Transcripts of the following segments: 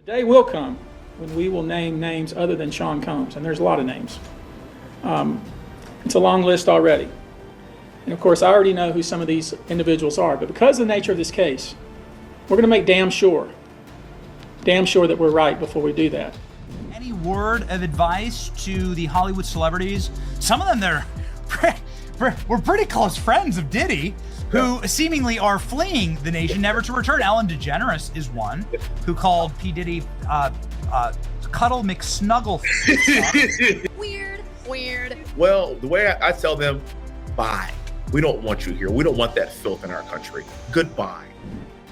The day will come when we will name names other than Sean Combs, and there's a lot of names. It's a long list already. And of course, I already know who some of these individuals are, but because of the nature of this case, we're going to make damn sure that we're right before we do that. Any word of advice to the Hollywood celebrities? Some of them, we're pretty close friends of Diddy, who seemingly are fleeing the nation, never to return. Ellen DeGeneres is one who called P. Diddy Cuddle McSnuggle. Weird. Well, the way I tell them, bye. We don't want you here. We don't want that filth in our country. Goodbye.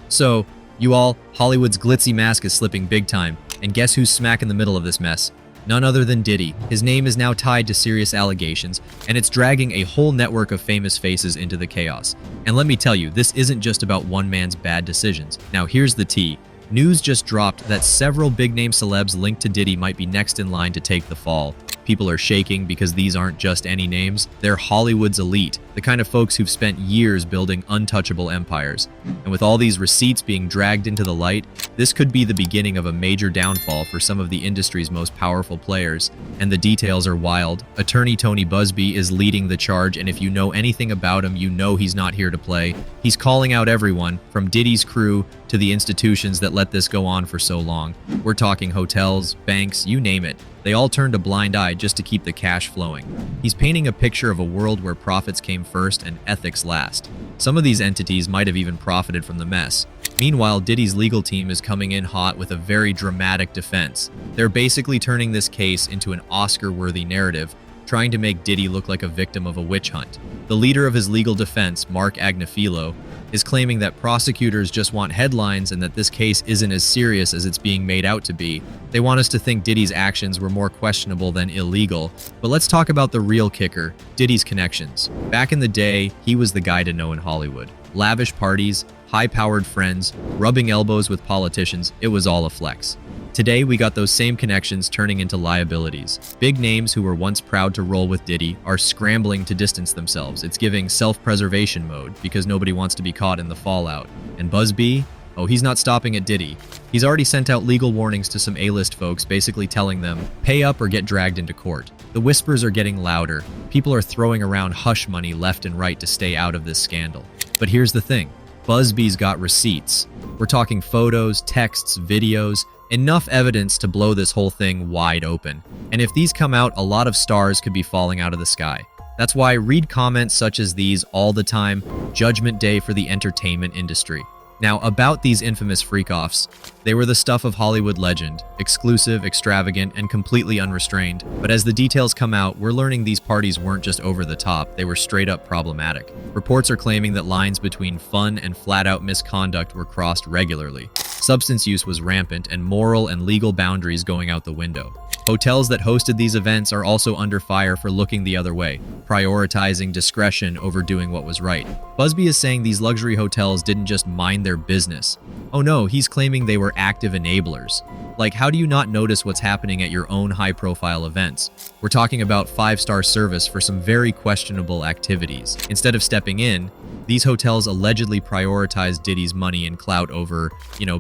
So, you all, Hollywood's glitzy mask is slipping big time. And guess who's smack in the middle of this mess? None other than Diddy. His name is now tied to serious allegations, and it's dragging a whole network of famous faces into the chaos. And let me tell you, this isn't just about one man's bad decisions. Now here's the tea. News just dropped that several big-name celebs linked to Diddy might be next in line to take the fall. People are shaking because these aren't just any names. They're Hollywood's elite, the kind of folks who've spent years building untouchable empires. And with all these receipts being dragged into the light, this could be the beginning of a major downfall for some of the industry's most powerful players. And the details are wild. Attorney Tony Busby is leading the charge, and if you know anything about him, you know he's not here to play. He's calling out everyone, from Diddy's crew to the institutions that let this go on for so long. We're talking hotels, banks, you name it. They all turned a blind eye just to keep the cash flowing. He's painting a picture of a world where profits came first and ethics last. Some of these entities might have even profited from the mess. Meanwhile, Diddy's legal team is coming in hot with a very dramatic defense. They're basically turning this case into an Oscar-worthy narrative, trying to make Diddy look like a victim of a witch hunt. The leader of his legal defense, Mark Agnifilo, is claiming that prosecutors just want headlines and that this case isn't as serious as it's being made out to be. They want us to think Diddy's actions were more questionable than illegal. But let's talk about the real kicker, Diddy's connections. Back in the day, he was the guy to know in Hollywood. Lavish parties, high-powered friends, rubbing elbows with politicians, it was all a flex. Today, we got those same connections turning into liabilities. Big names who were once proud to roll with Diddy are scrambling to distance themselves. It's giving self-preservation mode because nobody wants to be caught in the fallout. And Busby? Oh, he's not stopping at Diddy. He's already sent out legal warnings to some A-list folks, basically telling them, pay up or get dragged into court. The whispers are getting louder. People are throwing around hush money left and right to stay out of this scandal. But here's the thing. Busby's got receipts. We're talking photos, texts, videos, enough evidence to blow this whole thing wide open. And if these come out, a lot of stars could be falling out of the sky. That's why read comments such as these all the time, Judgment Day for the entertainment industry. Now, about these infamous freak-offs, they were the stuff of Hollywood legend, exclusive, extravagant, and completely unrestrained. But as the details come out, we're learning these parties weren't just over the top, they were straight up problematic. Reports are claiming that lines between fun and flat-out misconduct were crossed regularly. Substance use was rampant, and moral and legal boundaries going out the window. Hotels that hosted these events are also under fire for looking the other way, prioritizing discretion over doing what was right. Busby is saying these luxury hotels didn't just mind their business. Oh no, he's claiming they were active enablers. Like, how do you not notice what's happening at your own high-profile events? We're talking about 5-star service for some very questionable activities. Instead of stepping in, these hotels allegedly prioritize Diddy's money and clout over,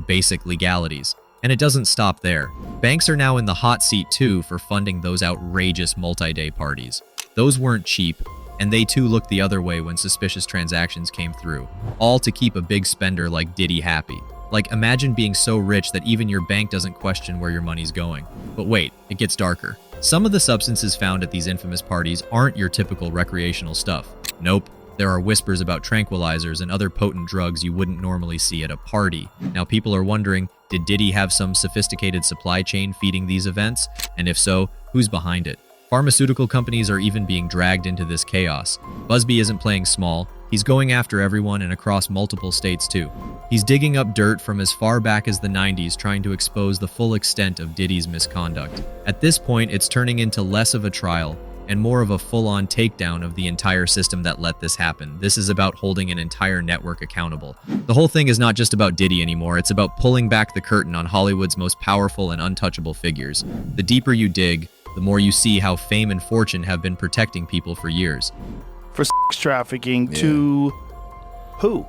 basic legalities. And it doesn't stop there. Banks are now in the hot seat too for funding those outrageous multi-day parties. Those weren't cheap, and they too looked the other way when suspicious transactions came through, all to keep a big spender like Diddy happy. Like, imagine being so rich that even your bank doesn't question where your money's going. But wait, it gets darker. Some of the substances found at these infamous parties aren't your typical recreational stuff. Nope. There are whispers about tranquilizers and other potent drugs you wouldn't normally see at a party. Now people are wondering, did Diddy have some sophisticated supply chain feeding these events? And if so, who's behind it? Pharmaceutical companies are even being dragged into this chaos. Busby isn't playing small. He's going after everyone and across multiple states too. He's digging up dirt from as far back as the 90s, trying to expose the full extent of Diddy's misconduct. At this point, it's turning into less of a trial and more of a full-on takedown of the entire system that let this happen. This is about holding an entire network accountable. The whole thing is not just about Diddy anymore, it's about pulling back the curtain on Hollywood's most powerful and untouchable figures. The deeper you dig, the more you see how fame and fortune have been protecting people for years. For sex trafficking to who?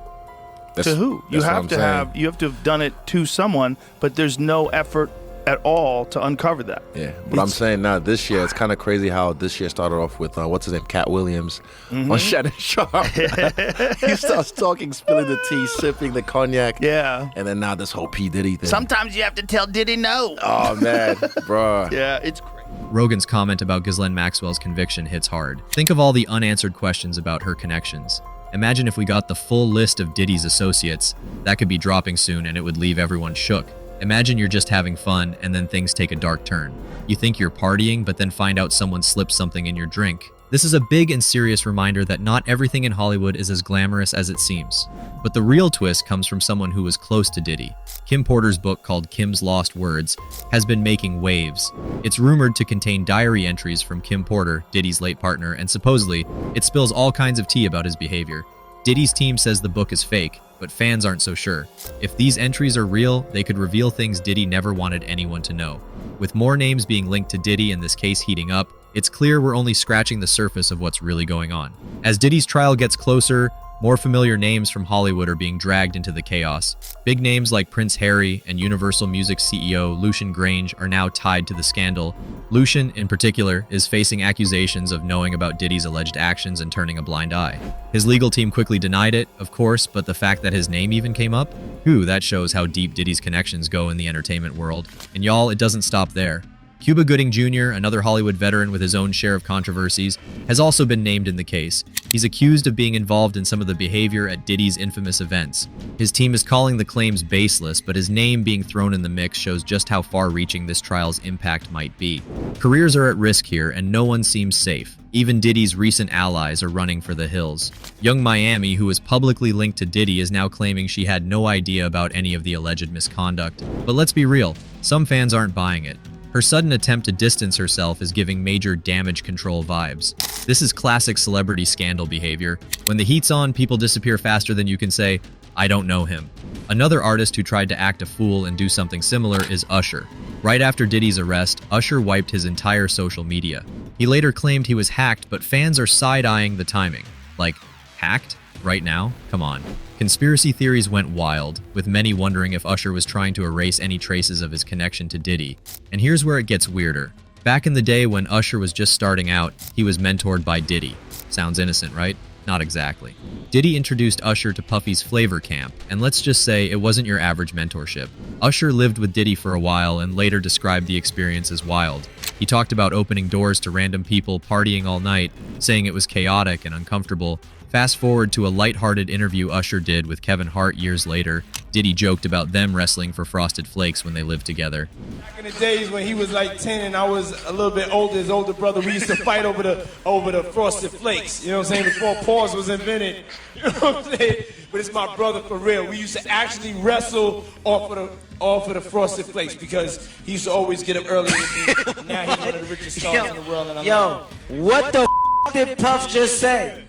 To who? You have to have done it to someone, but there's no effort at all to uncover that. Yeah, but I'm saying now this year, it's kind of crazy how this year started off with, what's his name, Cat Williams on Shannon Sharp. He starts talking, spilling the tea, sipping the cognac. Yeah. And then now this whole P. Diddy thing. Sometimes you have to tell Diddy no. Oh, man, bro. Yeah, it's crazy. Rogan's comment about Ghislaine Maxwell's conviction hits hard. Think of all the unanswered questions about her connections. Imagine if we got the full list of Diddy's associates. That could be dropping soon and it would leave everyone shook. Imagine you're just having fun and then things take a dark turn. You think you're partying, but then find out someone slipped something in your drink. This is a big and serious reminder that not everything in Hollywood is as glamorous as it seems. But the real twist comes from someone who was close to Diddy. Kim Porter's book called Kim's Lost Words has been making waves. It's rumored to contain diary entries from Kim Porter, Diddy's late partner, and supposedly it spills all kinds of tea about his behavior. Diddy's team says the book is fake, but fans aren't so sure. If these entries are real, they could reveal things Diddy never wanted anyone to know. With more names being linked to Diddy and this case heating up, it's clear we're only scratching the surface of what's really going on. As Diddy's trial gets closer, more familiar names from Hollywood are being dragged into the chaos. Big names like Prince Harry and Universal Music CEO Lucian Grange are now tied to the scandal. Lucian, in particular, is facing accusations of knowing about Diddy's alleged actions and turning a blind eye. His legal team quickly denied it, of course, but the fact that his name even came up? That shows how deep Diddy's connections go in the entertainment world. And y'all, it doesn't stop there. Cuba Gooding Jr., another Hollywood veteran with his own share of controversies, has also been named in the case. He's accused of being involved in some of the behavior at Diddy's infamous events. His team is calling the claims baseless, but his name being thrown in the mix shows just how far-reaching this trial's impact might be. Careers are at risk here, and no one seems safe. Even Diddy's recent allies are running for the hills. Young Miami, who is publicly linked to Diddy, is now claiming she had no idea about any of the alleged misconduct. But let's be real, some fans aren't buying it. Her sudden attempt to distance herself is giving major damage control vibes. This is classic celebrity scandal behavior. When the heat's on, people disappear faster than you can say, I don't know him. Another artist who tried to act a fool and do something similar is Usher. Right after Diddy's arrest, Usher wiped his entire social media. He later claimed he was hacked, but fans are side-eyeing the timing. Like, hacked? Right now? Come on. Conspiracy theories went wild, with many wondering if Usher was trying to erase any traces of his connection to Diddy. And here's where it gets weirder. Back in the day when Usher was just starting out, he was mentored by Diddy. Sounds innocent, right? Not exactly. Diddy introduced Usher to Puffy's Flavor Camp, and let's just say it wasn't your average mentorship. Usher lived with Diddy for a while and later described the experience as wild. He talked about opening doors to random people partying all night, saying it was chaotic and uncomfortable. Fast forward to a lighthearted interview Usher did with Kevin Hart years later. Diddy joked about them wrestling for Frosted Flakes when they lived together. Back in the days when he was like 10 and I was a little bit older, his older brother, we used to fight over the Frosted Flakes. You know what I'm saying? Before pause was invented. You know what I'm saying? But it's my brother for real. We used to actually wrestle off of the Frosted Flakes because he used to always get up early with me. Now he's one of the richest stars in the world. And I love him. What the did Puff just say?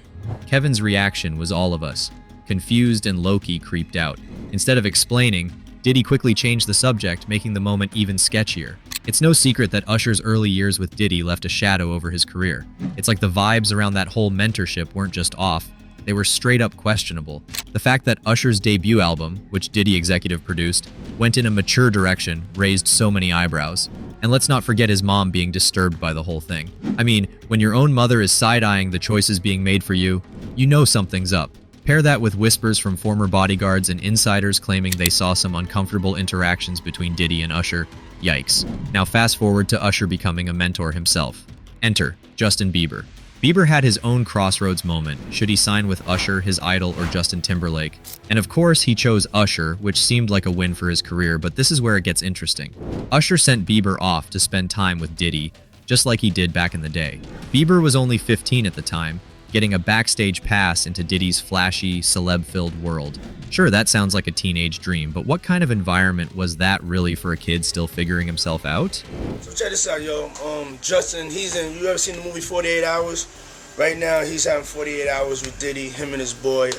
Kevin's reaction was all of us. Confused and low-key creeped out. Instead of explaining, Diddy quickly changed the subject, making the moment even sketchier. It's no secret that Usher's early years with Diddy left a shadow over his career. It's like the vibes around that whole mentorship weren't just off, they were straight up questionable. The fact that Usher's debut album, which Diddy executive produced, went in a mature direction raised so many eyebrows. And let's not forget his mom being disturbed by the whole thing. I mean, when your own mother is side-eyeing the choices being made for you, you know something's up. Pair that with whispers from former bodyguards and insiders claiming they saw some uncomfortable interactions between Diddy and Usher. Yikes. Now fast forward to Usher becoming a mentor himself. Enter Justin Bieber. Bieber had his own crossroads moment. Should he sign with Usher, his idol, or Justin Timberlake? And of course, he chose Usher, which seemed like a win for his career, but this is where it gets interesting. Usher sent Bieber off to spend time with Diddy, just like he did back in the day. Bieber was only 15 at the time, getting a backstage pass into Diddy's flashy, celeb-filled world. Sure, that sounds like a teenage dream, but what kind of environment was that really for a kid still figuring himself out? So check this out, yo. Justin, you ever seen the movie 48 Hours? Right now, he's having 48 hours with Diddy, him and his boy.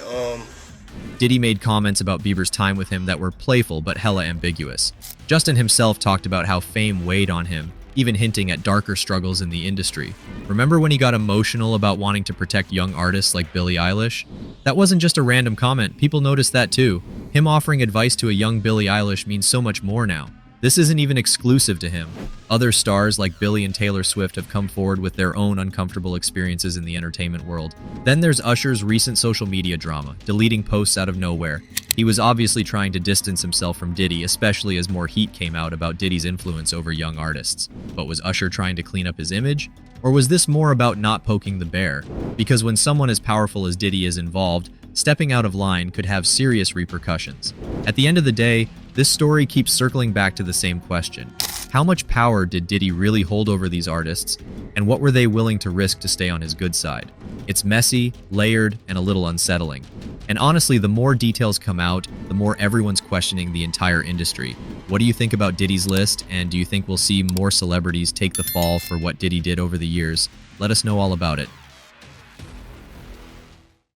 Diddy made comments about Bieber's time with him that were playful but hella ambiguous. Justin himself talked about how fame weighed on him, even hinting at darker struggles in the industry. Remember when he got emotional about wanting to protect young artists like Billie Eilish? That wasn't just a random comment, people noticed that too. Him offering advice to a young Billie Eilish means so much more now. This isn't even exclusive to him. Other stars like Billie and Taylor Swift have come forward with their own uncomfortable experiences in the entertainment world. Then there's Usher's recent social media drama, deleting posts out of nowhere. He was obviously trying to distance himself from Diddy, especially as more heat came out about Diddy's influence over young artists. But was Usher trying to clean up his image? Or was this more about not poking the bear? Because when someone as powerful as Diddy is involved, stepping out of line could have serious repercussions. At the end of the day, this story keeps circling back to the same question. How much power did Diddy really hold over these artists, and what were they willing to risk to stay on his good side? It's messy, layered, and a little unsettling. And honestly, the more details come out, the more everyone's questioning the entire industry. What do you think about Diddy's list, and do you think we'll see more celebrities take the fall for what Diddy did over the years? Let us know all about it.